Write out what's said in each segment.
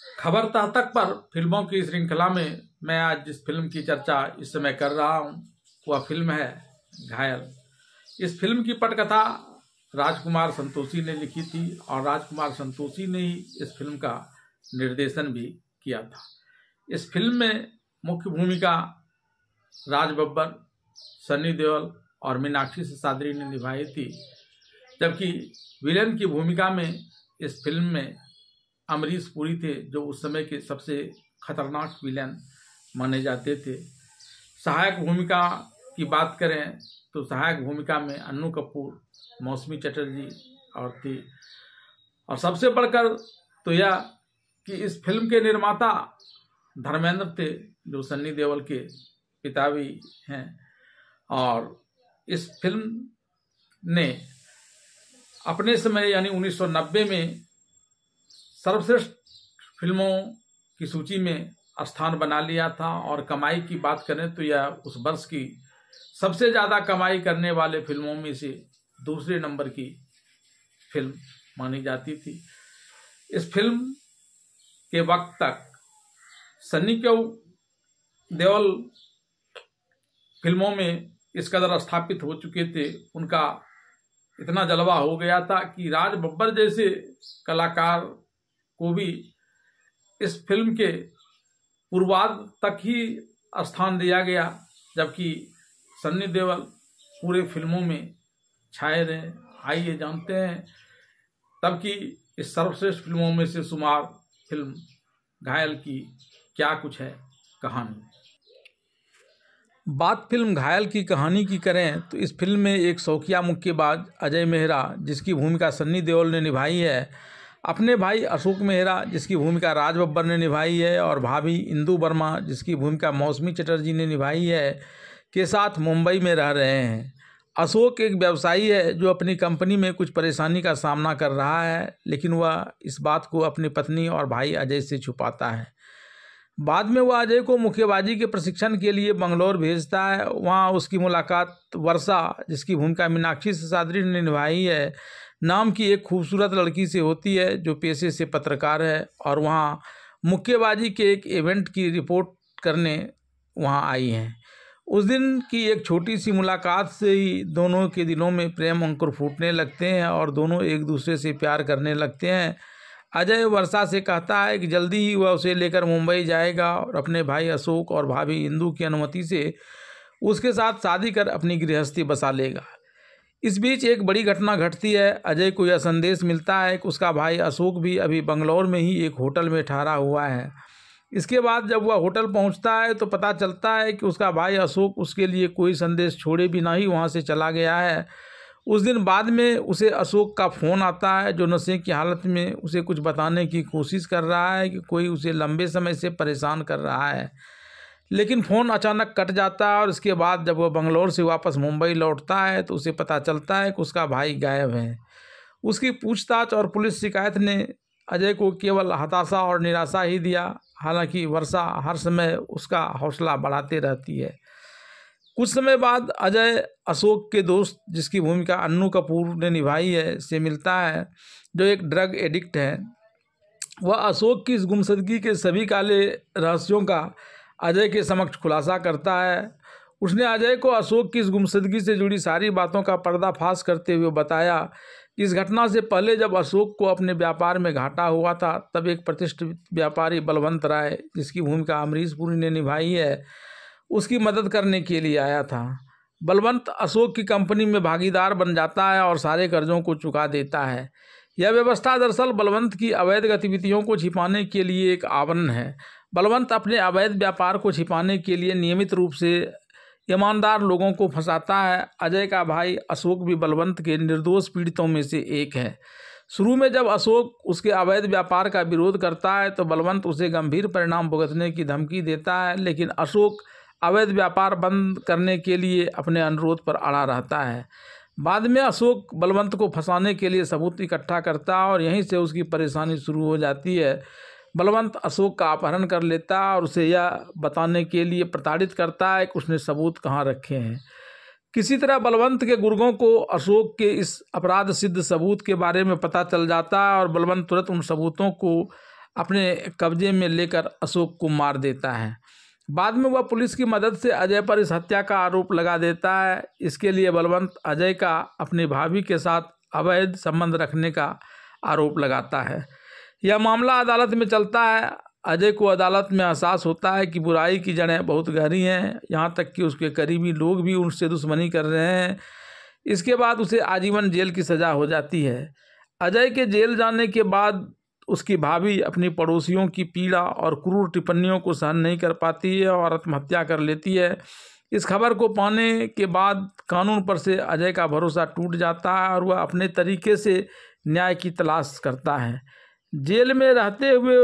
खबर तक पर फिल्मों की श्रृंखला में मैं आज जिस फिल्म की चर्चा इस समय कर रहा हूं वह फिल्म है घायल। इस फिल्म की पटकथा राजकुमार संतोषी ने लिखी थी और राजकुमार संतोषी ने ही इस फिल्म का निर्देशन भी किया था। इस फिल्म में मुख्य भूमिका राज बब्बर, सनी देओल और मीनाक्षी सिसाद्री ने निभाई थी, जबकि विलेन की भूमिका में इस फिल्म में अमरीश पुरी थे, जो उस समय के सबसे खतरनाक विलेन माने जाते थे। सहायक भूमिका की बात करें तो सहायक भूमिका में अन्नू कपूर, मौसमी चटर्जी और थी। और सबसे बढ़कर तो यह कि इस फिल्म के निर्माता धर्मेंद्र थे, जो सन्नी देओल के पिता भी हैं। और इस फिल्म ने अपने समय यानी 1990 में सर्वश्रेष्ठ फिल्मों की सूची में स्थान बना लिया था। और कमाई की बात करें तो यह उस वर्ष की सबसे ज़्यादा कमाई करने वाले फिल्मों में से दूसरे नंबर की फिल्म मानी जाती थी। इस फिल्म के वक्त तक सन्नी देओल फिल्मों में इस कदर स्थापित हो चुके थे, उनका इतना जलवा हो गया था कि राज बब्बर जैसे कलाकार को भी इस फिल्म के पूर्वार्ध तक ही स्थान दिया गया, जबकि सन्नी देओल पूरे फिल्मों में छाए रहे। आइए जानते हैं तब की इस सर्वश्रेष्ठ फिल्मों में से शुमार फिल्म घायल की क्या कुछ है कहानी। बात फिल्म घायल की कहानी की करें तो इस फिल्म में एक शौकिया मुक्केबाज अजय मेहरा, जिसकी भूमिका सन्नी देओल ने निभाई है, अपने भाई अशोक मेहरा, जिसकी भूमिका राज बब्बर ने निभाई है, और भाभी इंदु वर्मा, जिसकी भूमिका मौसमी चटर्जी ने निभाई है, के साथ मुंबई में रह रहे हैं। अशोक एक व्यवसायी है जो अपनी कंपनी में कुछ परेशानी का सामना कर रहा है, लेकिन वह इस बात को अपनी पत्नी और भाई अजय से छुपाता है। बाद में वह अजय को मुक्केबाजी के प्रशिक्षण के लिए बंगलौर भेजता है। वहाँ उसकी मुलाकात वर्षा, जिसकी भूमिका मीनाक्षी सिसाद्री ने निभाई है, नाम की एक खूबसूरत लड़की से होती है, जो पेशे से पत्रकार है और वहाँ मुक्केबाजी के एक इवेंट की रिपोर्ट करने वहाँ आई हैं। उस दिन की एक छोटी सी मुलाकात से ही दोनों के दिलों में प्रेम अंकुर फूटने लगते हैं और दोनों एक दूसरे से प्यार करने लगते हैं। अजय वर्षा से कहता है कि जल्दी ही वह उसे लेकर मुंबई जाएगा और अपने भाई अशोक और भाभी इंदु की अनुमति से उसके साथ शादी कर अपनी गृहस्थी बसा लेगा। इस बीच एक बड़ी घटना घटती है। अजय को यह संदेश मिलता है कि उसका भाई अशोक भी अभी बंगलौर में ही एक होटल में ठहरा हुआ है। इसके बाद जब वह होटल पहुंचता है तो पता चलता है कि उसका भाई अशोक उसके लिए कोई संदेश छोड़े बिना ही वहां से चला गया है। उस दिन बाद में उसे अशोक का फ़ोन आता है, जो नशे की हालत में उसे कुछ बताने की कोशिश कर रहा है कि कोई उसे लंबे समय से परेशान कर रहा है, लेकिन फ़ोन अचानक कट जाता है। और इसके बाद जब वह बंगलौर से वापस मुंबई लौटता है तो उसे पता चलता है कि उसका भाई गायब है। उसकी पूछताछ और पुलिस शिकायत ने अजय को केवल हताशा और निराशा ही दिया। हालांकि वर्षा हर समय उसका हौसला बढ़ाते रहती है। कुछ समय बाद अजय अशोक के दोस्त, जिसकी भूमिका अन्नू कपूर ने निभाई है, से मिलता है, जो एक ड्रग एडिक्ट है। वह अशोक की इस गुमशुदगी के सभी काले रहस्यों का अजय के समक्ष खुलासा करता है। उसने अजय को अशोक की इस गुमशुदगी से जुड़ी सारी बातों का पर्दाफाश करते हुए बताया कि इस घटना से पहले जब अशोक को अपने व्यापार में घाटा हुआ था, तब एक प्रतिष्ठित व्यापारी बलवंत राय, जिसकी भूमिका अमरीश पुरी ने निभाई है, उसकी मदद करने के लिए आया था। बलवंत अशोक की कंपनी में भागीदार बन जाता है और सारे कर्जों को चुका देता है। यह व्यवस्था दरअसल बलवंत की अवैध गतिविधियों को छिपाने के लिए एक आवरण है। बलवंत अपने अवैध व्यापार को छिपाने के लिए नियमित रूप से ईमानदार लोगों को फंसाता है। अजय का भाई अशोक भी बलवंत के निर्दोष पीड़ितों में से एक है। शुरू में जब अशोक उसके अवैध व्यापार का विरोध करता है तो बलवंत उसे गंभीर परिणाम भुगतने की धमकी देता है, लेकिन अशोक अवैध व्यापार बंद करने के लिए अपने अनुरोध पर अड़ा रहता है। बाद में अशोक बलवंत को फंसाने के लिए सबूत इकट्ठा करता है और यहीं से उसकी परेशानी शुरू हो जाती है। बलवंत अशोक का अपहरण कर लेता है और उसे यह बताने के लिए प्रताड़ित करता है कि उसने सबूत कहाँ रखे हैं। किसी तरह बलवंत के गुर्गों को अशोक के इस अपराध सिद्ध सबूत के बारे में पता चल जाता है और बलवंत तुरंत उन सबूतों को अपने कब्जे में लेकर अशोक को मार देता है। बाद में वह पुलिस की मदद से अजय पर इस हत्या का आरोप लगा देता है। इसके लिए बलवंत अजय का अपनी भाभी के साथ अवैध संबंध रखने का आरोप लगाता है। यह मामला अदालत में चलता है। अजय को अदालत में एहसास होता है कि बुराई की जड़ें बहुत गहरी हैं, यहाँ तक कि उसके करीबी लोग भी उससे दुश्मनी कर रहे हैं। इसके बाद उसे आजीवन जेल की सज़ा हो जाती है। अजय के जेल जाने के बाद उसकी भाभी अपनी पड़ोसियों की पीड़ा और क्रूर टिप्पणियों को सहन नहीं कर पाती है और आत्महत्या कर लेती है। इस खबर को पाने के बाद कानून पर से अजय का भरोसा टूट जाता है और वह अपने तरीके से न्याय की तलाश करता है। जेल में रहते हुए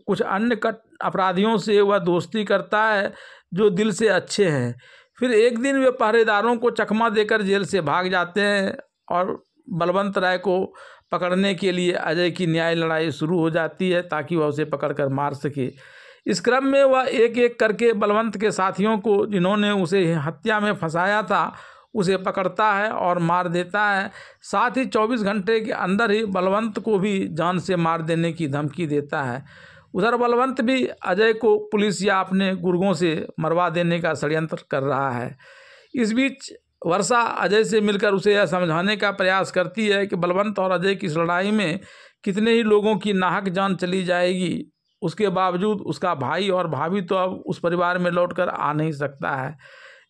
कुछ अन्य अपराधियों से वह दोस्ती करता है जो दिल से अच्छे हैं। फिर एक दिन वे पहरेदारों को चकमा देकर जेल से भाग जाते हैं और बलवंत राय को पकड़ने के लिए अजय की न्याय लड़ाई शुरू हो जाती है ताकि वह उसे पकड़कर मार सके। इस क्रम में वह एक एक करके बलवंत के साथियों को, जिन्होंने उसे हत्या में फंसाया था, उसे पकड़ता है और मार देता है। साथ ही 24 घंटे के अंदर ही बलवंत को भी जान से मार देने की धमकी देता है। उधर बलवंत भी अजय को पुलिस या अपने गुर्गों से मरवा देने का षड्यंत्र कर रहा है। इस बीच वर्षा अजय से मिलकर उसे यह समझाने का प्रयास करती है कि बलवंत और अजय की इस लड़ाई में कितने ही लोगों की नाहक जान चली जाएगी, उसके बावजूद उसका भाई और भाभी तो अब उस परिवार में लौटकर आ नहीं सकता है।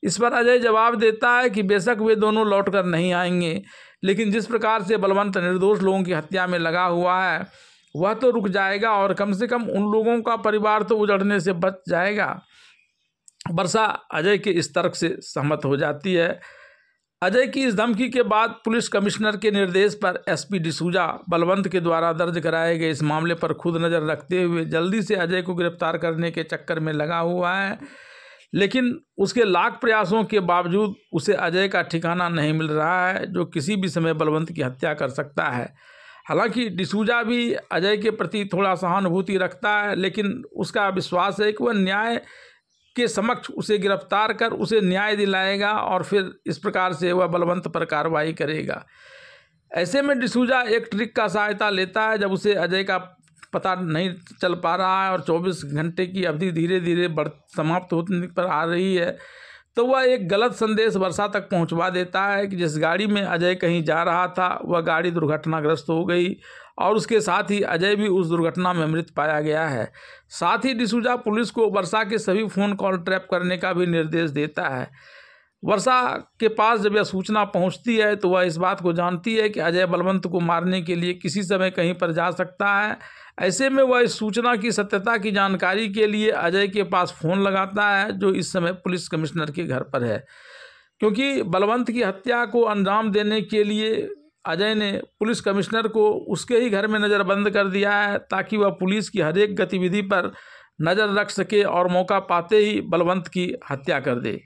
इस पर अजय जवाब देता है कि बेशक वे दोनों लौटकर नहीं आएंगे, लेकिन जिस प्रकार से बलवंत निर्दोष लोगों की हत्या में लगा हुआ है वह तो रुक जाएगा और कम से कम उन लोगों का परिवार तो उजड़ने से बच जाएगा। वर्षा अजय के इस तर्क से सहमत हो जाती है। अजय की इस धमकी के बाद पुलिस कमिश्नर के निर्देश पर एसपी डिसूजा बलवंत के द्वारा दर्ज कराए गए इस मामले पर खुद नज़र रखते हुए जल्दी से अजय को गिरफ्तार करने के चक्कर में लगा हुआ है, लेकिन उसके लाख प्रयासों के बावजूद उसे अजय का ठिकाना नहीं मिल रहा है जो किसी भी समय बलवंत की हत्या कर सकता है। हालांकि डिसूजा भी अजय के प्रति थोड़ा सहानुभूति रखता है, लेकिन उसका विश्वास है कि वह न्याय के समक्ष उसे गिरफ्तार कर उसे न्याय दिलाएगा और फिर इस प्रकार से वह बलवंत पर कार्रवाई करेगा। ऐसे में डिसूजा एक ट्रिक का सहायता लेता है। जब उसे अजय का पता नहीं चल पा रहा है और 24 घंटे की अवधि धीरे धीरे समाप्त होने पर आ रही है, तो वह एक गलत संदेश वर्षा तक पहुंचवा देता है कि जिस गाड़ी में अजय कहीं जा रहा था वह गाड़ी दुर्घटनाग्रस्त हो गई और उसके साथ ही अजय भी उस दुर्घटना में मृत पाया गया है। साथ ही डिसूजा पुलिस को वर्षा के सभी फ़ोन कॉल ट्रैप करने का भी निर्देश देता है। वर्षा के पास जब यह सूचना पहुंचती है तो वह इस बात को जानती है कि अजय बलवंत को मारने के लिए किसी समय कहीं पर जा सकता है। ऐसे में वह इस सूचना की सत्यता की जानकारी के लिए अजय के पास फ़ोन लगाता है जो इस समय पुलिस कमिश्नर के घर पर है, क्योंकि बलवंत की हत्या को अंजाम देने के लिए अजय ने पुलिस कमिश्नर को उसके ही घर में नज़रबंद कर दिया है ताकि वह पुलिस की हर एक गतिविधि पर नज़र रख सके और मौका पाते ही बलवंत की हत्या कर दे।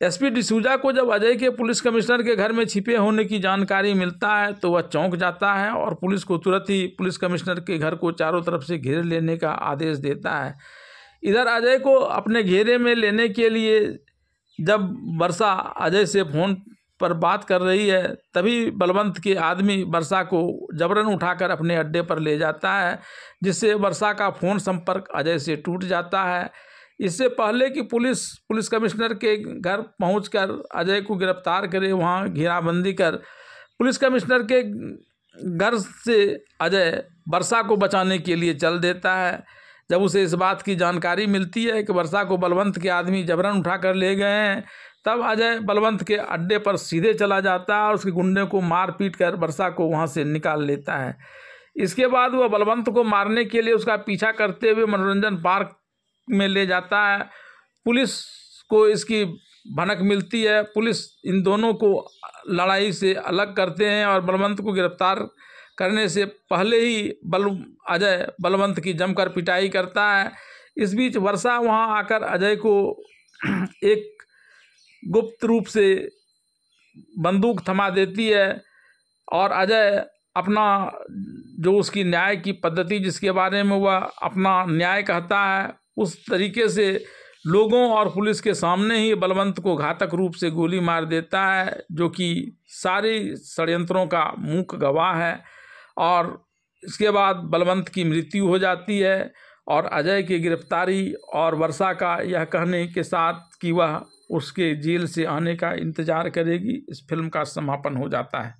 एसपी डिसूजा को जब अजय के पुलिस कमिश्नर के घर में छिपे होने की जानकारी मिलता है तो वह चौंक जाता है और पुलिस को तुरंत ही पुलिस कमिश्नर के घर को चारों तरफ से घेर लेने का आदेश देता है। इधर अजय को अपने घेरे में लेने के लिए जब वर्षा अजय से फ़ोन पर बात कर रही है तभी बलवंत के आदमी वर्षा को जबरन उठाकर अपने अड्डे पर ले जाता है, जिससे वर्षा का फ़ोन संपर्क अजय से टूट जाता है। इससे पहले कि पुलिस कमिश्नर के घर पहुंचकर अजय को गिरफ्तार करे, वहां घेराबंदी कर पुलिस कमिश्नर के घर से अजय वर्षा को बचाने के लिए चल देता है। जब उसे इस बात की जानकारी मिलती है कि वर्षा को बलवंत के आदमी जबरन उठाकर ले गए हैं, तब अजय बलवंत के अड्डे पर सीधे चला जाता है और उसके गुंडे को मार पीट कर वर्षा को वहां से निकाल लेता है। इसके बाद वह बलवंत को मारने के लिए उसका पीछा करते हुए मनोरंजन पार्क में ले जाता है। पुलिस को इसकी भनक मिलती है। पुलिस इन दोनों को लड़ाई से अलग करते हैं और बलवंत को गिरफ्तार करने से पहले ही अजय बलवंत की जमकर पिटाई करता है। इस बीच वर्षा वहां आकर अजय को एक गुप्त रूप से बंदूक थमा देती है और अजय अपना जो उसकी न्याय की पद्धति जिसके बारे में वह अपना न्याय कहता है उस तरीके से लोगों और पुलिस के सामने ही बलवंत को घातक रूप से गोली मार देता है, जो कि सारे षड्यंत्रों का मूक गवाह है। और इसके बाद बलवंत की मृत्यु हो जाती है और अजय की गिरफ्तारी और वर्षा का यह कहने के साथ कि वह उसके जेल से आने का इंतज़ार करेगी, इस फिल्म का समापन हो जाता है।